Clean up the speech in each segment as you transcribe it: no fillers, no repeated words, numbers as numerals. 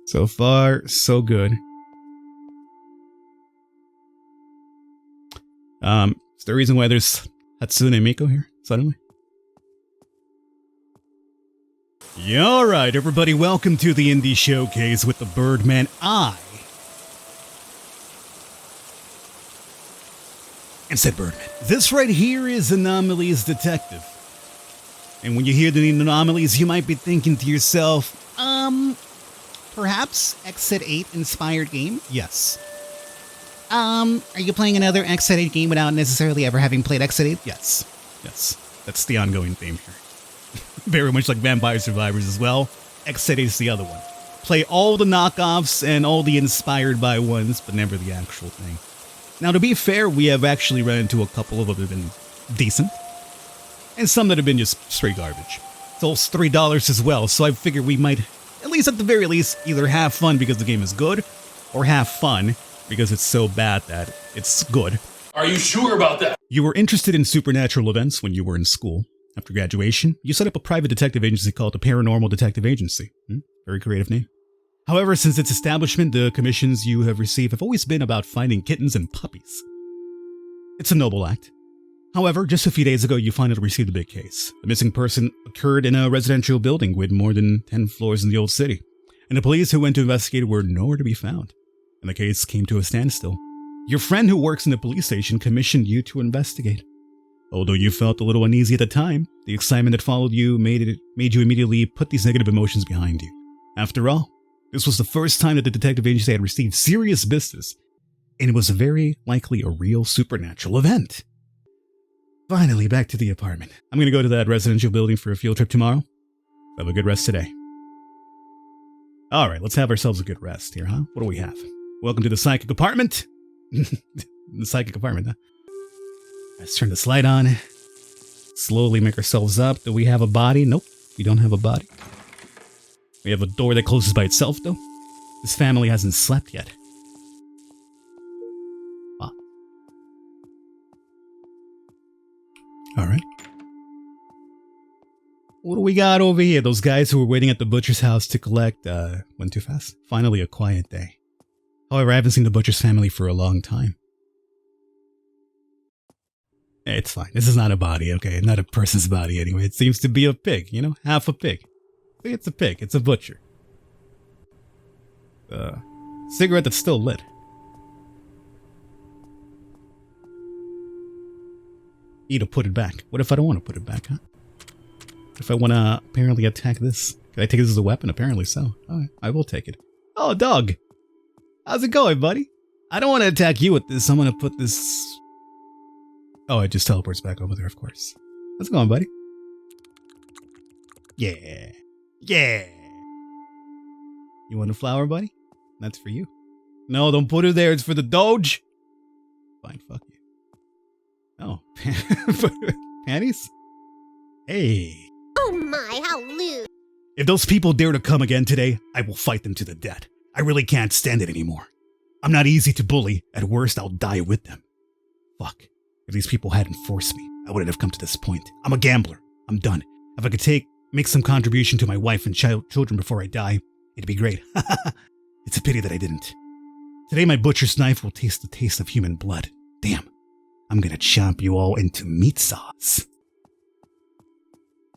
So far, so good. Is there a reason why there's Hatsune Miku here, suddenly? Yeah, alright, everybody, welcome to the Indie Showcase with the Birdman Eye. And said Birdman. This right here is Anomalies Detective. And when you hear the name Anomalies, you might be thinking to yourself, perhaps Exit 8 inspired game? Yes. Are you playing another Exit 8 game without necessarily ever having played Exit 8? Yes. Yes. That's the ongoing theme here. Very much like Vampire Survivors as well. Exit 8 is the other one. Play all the knockoffs and all the inspired by ones, but never the actual thing. Now, to be fair, we have actually run into a couple of them that have been decent, and some that have been just straight garbage. It's all $3 as well, so I figured we might, at least at the very least, either have fun because the game is good, or have fun because it's so bad that it's good. Are you sure about that? You were interested in supernatural events when you were in school. After graduation, you set up a private detective agency called the Paranormal Detective Agency. Very creative name. However, since its establishment, the commissions you have received have always been about finding kittens and puppies. It's a noble act. However, just a few days ago, you finally received a big case. A missing person occurred in a residential building with more than 10 floors in the old city, and the police who went to investigate were nowhere to be found, and the case came to a standstill. Your friend who works in the police station commissioned you to investigate. Although you felt a little uneasy at the time, the excitement that followed you made you immediately put these negative emotions behind you. After all, this was the first time that the detective agency had received serious business, and it was very likely a real supernatural event. Finally, back to the apartment. I'm going to go to that residential building for a field trip tomorrow. Have a good rest today. Alright, let's have ourselves a good rest here, huh? What do we have? Welcome to the psychic apartment. The psychic apartment, huh? Let's turn this light on. Slowly make ourselves up. Do we have a body? Nope, we don't have a body. We have a door that closes by itself, though. This family hasn't slept yet. Ah. Alright. What do we got over here? Those guys who were waiting at the butcher's house to collect, went too fast. Finally, a quiet day. However, I haven't seen the butcher's family for a long time. It's fine. This is not a body, okay? Not a person's body anyway. It seems to be a pig, you know? Half a pig. It's a pig. It's a butcher. Cigarette that's still lit. Need to put it back. What if I don't want to put it back, huh? If I want to apparently attack this. Can I take this as a weapon? Apparently so. Alright, I will take it. Oh, dog! How's it going, buddy? I don't want to attack you with this. I'm going to put this... Oh, it just teleports back over there, of course. How's it going, buddy? Yeah. Yeah. You want a flower, buddy? That's for you. No, don't put it there. It's for the Doge. Fine, fuck you. Oh. Panties? Hey. Oh my, how lewd. If those people dare to come again today, I will fight them to the death. I really can't stand it anymore. I'm not easy to bully. At worst, I'll die with them. Fuck. If these people hadn't forced me, I wouldn't have come to this point. I'm a gambler. I'm done. If I could make some contribution to my wife and children before I die, it'd be great. It's a pity that I didn't. Today my butcher's knife will taste the taste of human blood. Damn. I'm gonna chomp you all into meat sauce.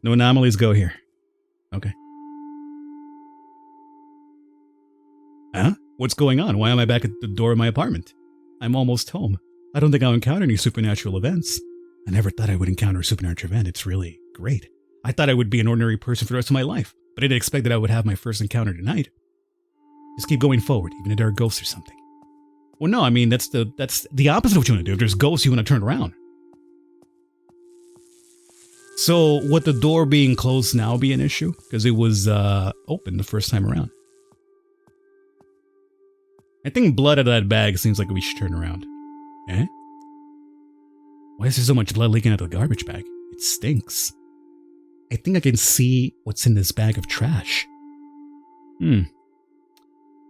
No anomalies go here. Okay. Huh? What's going on? Why am I back at the door of my apartment? I'm almost home. I don't think I'll encounter any supernatural events. I never thought I would encounter a supernatural event. It's really great. I thought I would be an ordinary person for the rest of my life, but I didn't expect that I would have my first encounter tonight. Just keep going forward, even if there are ghosts or something. Well, no, I mean, that's the opposite of what you want to do. If there's ghosts, you want to turn around. So, would the door being closed now be an issue? Because it was open the first time around. I think blood out of that bag seems like we should turn around. Eh? Why is there so much blood leaking out of the garbage bag? It stinks. I think I can see what's in this bag of trash.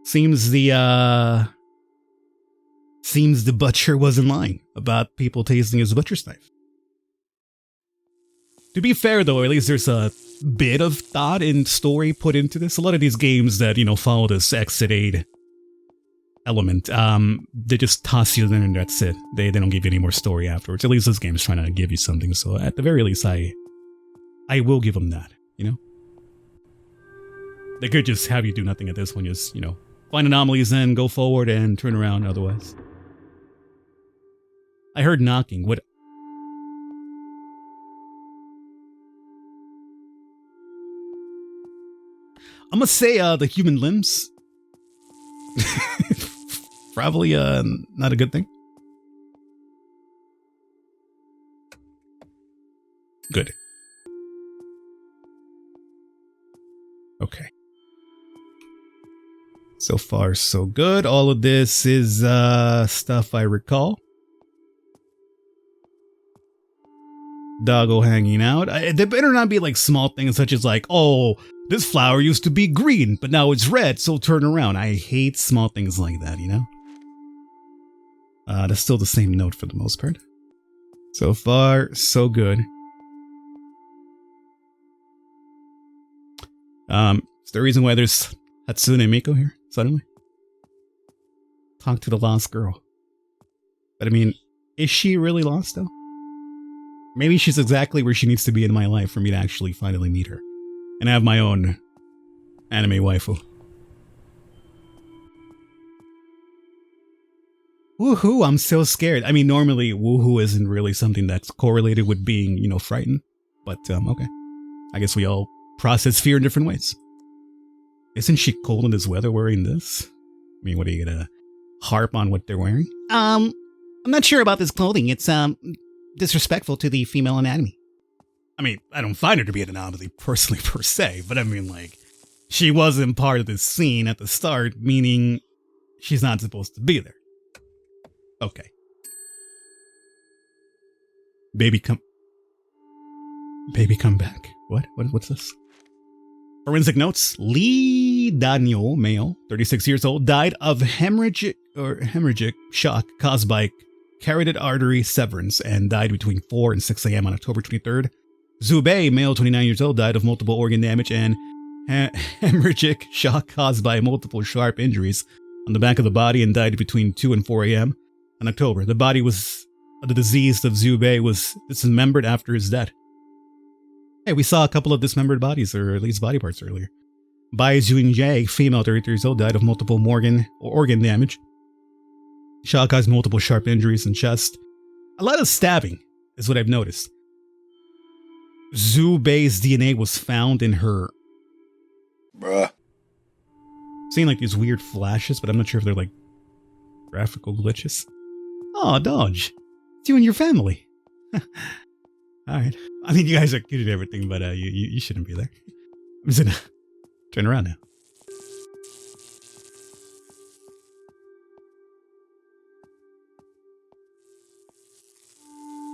Seems the butcher wasn't lying about people tasting his butcher's knife. To be fair though, at least there's a bit of thought and story put into this. A lot of these games that, follow this exit aid element, they just toss you in and that's it. They don't give you any more story afterwards. At least this game is trying to give you something. So at the very least, I will give them that, They could just have you do nothing at this one. Just, find anomalies and go forward and turn around otherwise. I heard knocking. What? I'm gonna say the human limbs. Probably not a good thing. Good. Okay. So far, so good. All of this is stuff I recall. Doggo hanging out. They better not be like small things such as like, oh, this flower used to be green, but now it's red, so turn around. I hate small things like that, That's still the same note for the most part. So far, so good. Is there a reason why there's Hatsune Miku here, suddenly? Talk to the lost girl. But I mean, is she really lost, though? Maybe she's exactly where she needs to be in my life for me to actually finally meet her. And have my own anime waifu. Woohoo, I'm so scared. I mean, normally, woohoo isn't really something that's correlated with being, frightened. But, okay. I guess we all process fear in different ways. Isn't she cold in this weather wearing this? I mean, what are you gonna harp on what they're wearing? I'm not sure about this clothing. It's, disrespectful to the female anatomy. I mean, I don't find her to be an anomaly personally per se, but I mean, like, she wasn't part of this scene at the start, meaning she's not supposed to be there. Okay. Baby come back. What's this? Forensic notes. Lee Daniel, male, 36 years old, died of hemorrhagic shock caused by carotid artery severance and died between 4 and 6 a.m. on October 23rd. Zubei, male, 29 years old, died of multiple organ damage and hemorrhagic shock caused by multiple sharp injuries on the back of the body and died between 2 and 4 a.m. on October. The disease of Zubei was dismembered after his death. Hey, we saw a couple of dismembered bodies, or at least body parts earlier. Bai Junjie, female, 33 years old, died of multiple organ damage. Shock caused multiple sharp injuries in chest. A lot of stabbing is what I've noticed. Zubei's DNA was found in her. Bruh. Seeing like these weird flashes, but I'm not sure if they're like graphical glitches. Oh, Dodge. It's you and your family. Alright. I mean, you guys are cute and everything, but you shouldn't be there. I'm just gonna turn around now.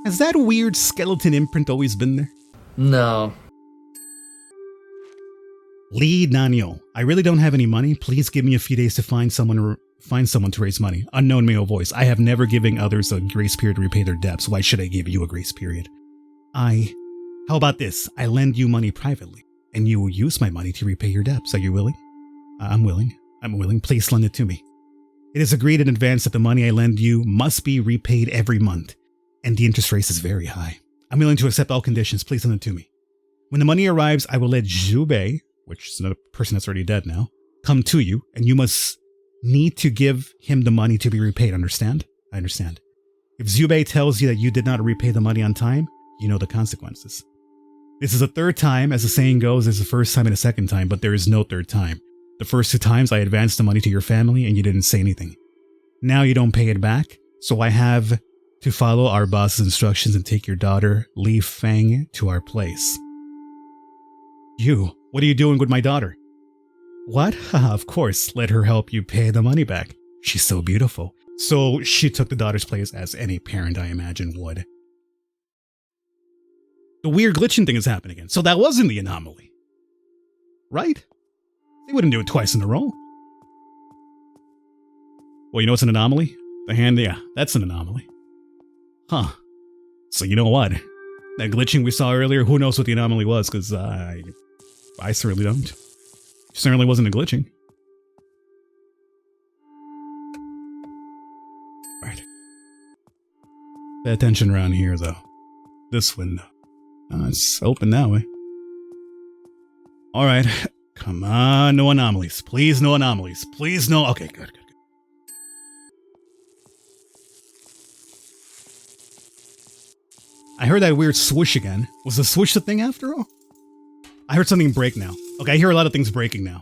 Has that weird skeleton imprint always been there? No. Lee Nanyo, I really don't have any money. Please give me a few days to find someone to raise money. Unknown male voice. I have never given others a grace period to repay their debts. Why should I give you a grace period? How about this? I lend you money privately, and you will use my money to repay your debts. Are you willing? I'm willing. Please lend it to me. It is agreed in advance that the money I lend you must be repaid every month, and the interest rate is very high. I'm willing to accept all conditions. Please lend it to me. When the money arrives, I will let Zubei, which is another person that's already dead now, come to you, and you must need to give him the money to be repaid. Understand? I understand. If Zubei tells you that you did not repay the money on time, you know the consequences. This is a third time, as the saying goes, there's a first time and a second time, but there is no third time. The first 2 times I advanced the money to your family and you didn't say anything. Now you don't pay it back, so I have to follow our boss's instructions and take your daughter, Li Feng, to our place. You, what are you doing with my daughter? What? Of course, let her help you pay the money back. She's so beautiful. So she took the daughter's place as any parent I imagine would. The weird glitching thing is happening again. So that wasn't the anomaly. Right? They wouldn't do it twice in a row. Well, you know what's an anomaly? The hand, yeah, that's an anomaly. Huh. So you know what? That glitching we saw earlier, who knows what the anomaly was, because I certainly don't. Certainly wasn't a glitching. Right. Pay attention around here, though. This window. It's open that way. Alright. Come on, no anomalies. Please, no anomalies. Please, no. Okay, good. I heard that weird swoosh again. Was the swoosh the thing after all? I heard something break now. Okay, I hear a lot of things breaking now.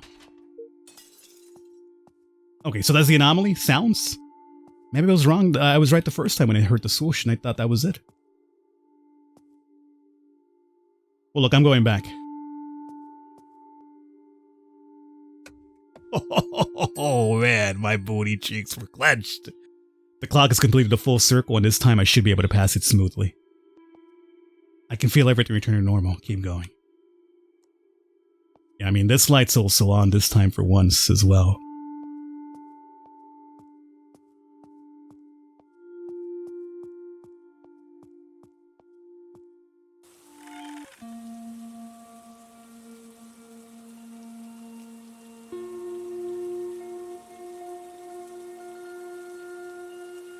Okay, so that's the anomaly? Sounds? Maybe I was wrong. I was right the first time when I heard the swoosh and I thought that was it. Well, look, I'm going back. Oh man, my booty cheeks were clenched. The clock has completed a full circle and this time I should be able to pass it smoothly. I can feel everything return to normal. Keep going. Yeah, I mean, this light's also on this time for once as well.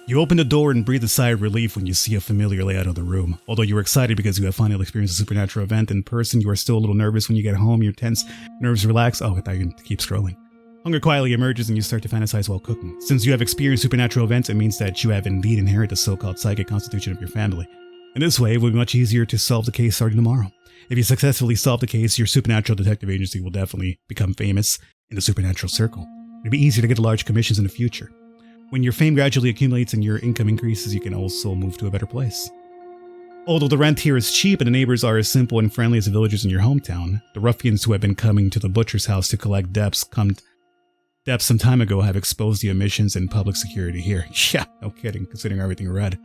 You open the door and breathe a sigh of relief when you see a familiar layout of the room. Although you're excited because you have finally experienced a supernatural event in person, you are still a little nervous when you get home. Your tense nerves relax. Oh, I thought you were going to keep scrolling. Hunger quietly emerges and you start to fantasize while cooking. Since you have experienced supernatural events, it means that you have indeed inherited the so-called psychic constitution of your family. In this way, it will be much easier to solve the case starting tomorrow. If you successfully solve the case, your supernatural detective agency will definitely become famous in the supernatural circle. It'll be easier to get large commissions in the future. When your fame gradually accumulates and your income increases, you can also move to a better place. Although the rent here is cheap and the neighbors are as simple and friendly as the villagers in your hometown, the ruffians who have been coming to the butcher's house to collect debts some time ago have exposed the omissions in public security here. Yeah, no kidding, considering everything read.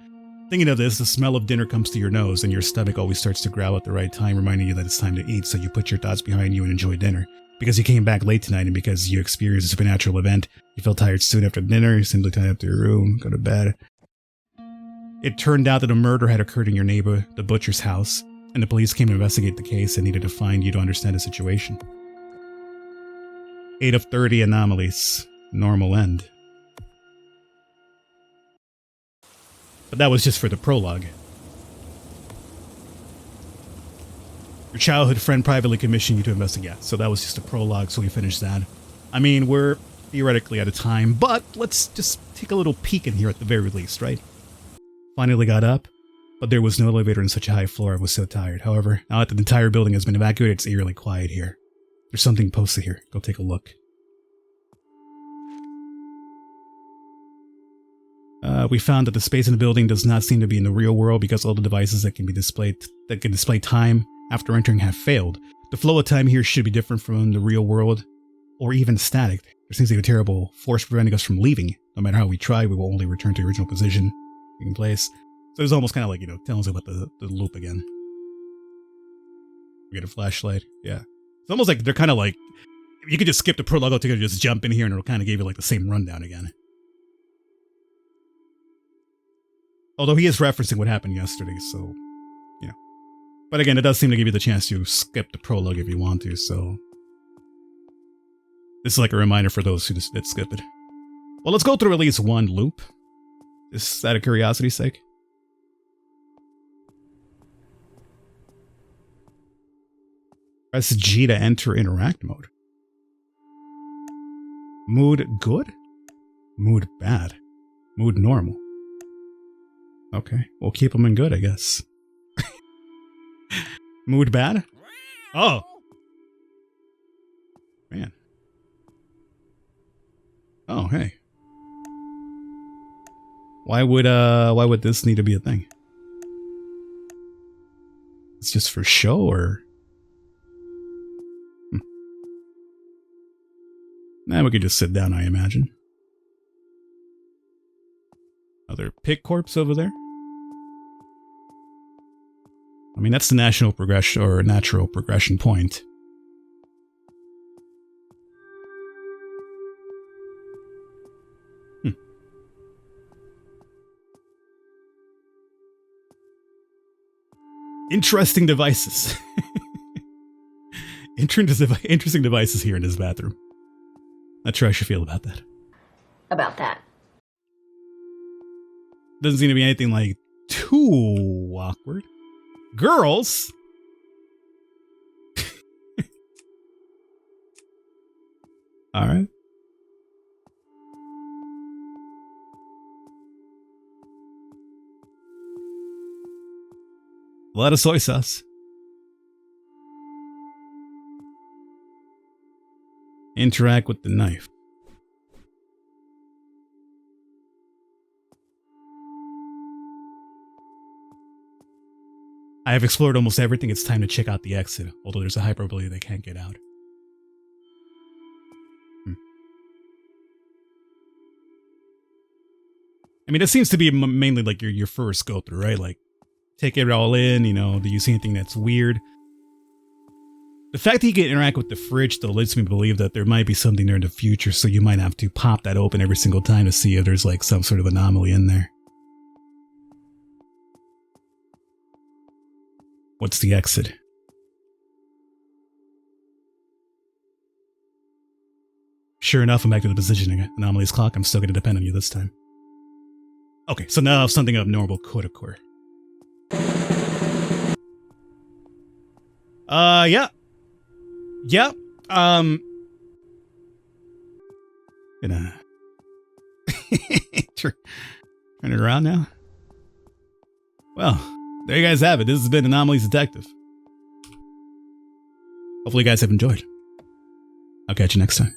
Thinking of this, the smell of dinner comes to your nose and your stomach always starts to growl at the right time, reminding you that it's time to eat, so you put your thoughts behind you and enjoy dinner. Because you came back late tonight and because you experienced a supernatural event, you felt tired soon after dinner, you simply tied up to your room, go to bed. It turned out that a murder had occurred in your neighbor, the butcher's house, and the police came to investigate the case and needed to find you to understand the situation. 8 of 30 anomalies. Normal end. But that was just for the prologue. Your childhood friend privately commissioned you to investigate. So that was just a prologue, so we finished that. I mean, we're theoretically out of time, but let's just take a little peek in here at the very least, right? Finally got up, but there was no elevator in such a high floor. I was so tired. However, now that the entire building has been evacuated, it's eerily quiet here. There's something posted here. Go take a look. We found that the space in the building does not seem to be in the real world because all the devices that can display time after entering have failed. The flow of time here should be different from the real world, or even static. There seems to be a terrible force preventing us from leaving. No matter how we try, we will only return to the original position in place. So it's almost kind of like, telling us about the loop again. We get a flashlight. Yeah. It's almost like they're kind of like, you could just skip the prologue altogether, just jump in here and it'll kind of give you like the same rundown again. Although he is referencing what happened yesterday, so, But again, it does seem to give you the chance to skip the prologue if you want to, so. This is like a reminder for those who did skip it. Well, let's go through at least one loop. Just out of curiosity's sake. Press G to enter interact mode. Mood good? Mood bad. Mood normal. Okay, we'll keep them in good, I guess. Mood bad? Oh! Man. Oh, hey. Why would this need to be a thing? It's just for show, or? Nah, we could just sit down, I imagine. Another pig corpse over there? I mean, that's the natural progression point. Interesting devices. Interesting devices here in this bathroom. Not sure how I should feel about that. About that. Doesn't seem to be anything like too awkward. Girls? All right. A lot of soy sauce. Interact with the knife. I have explored almost everything. It's time to check out the exit, although there's a high probability they can't get out. I mean, it seems to be mainly like your first go through, right? Like, take it all in, you know, do you see anything that's weird? The fact that you can interact with the fridge, though, lets me believe that there might be something there in the future, so you might have to pop that open every single time to see if there's, like, some sort of anomaly in there. What's the exit? Sure enough, I'm back to the positioning. Anomalies clock, I'm still going to depend on you this time. Okay, so now something abnormal could occur. Yeah. Yep. Gonna turn it around now. Well, there you guys have it. This has been Anomalies Detective. Hopefully you guys have enjoyed. I'll catch you next time.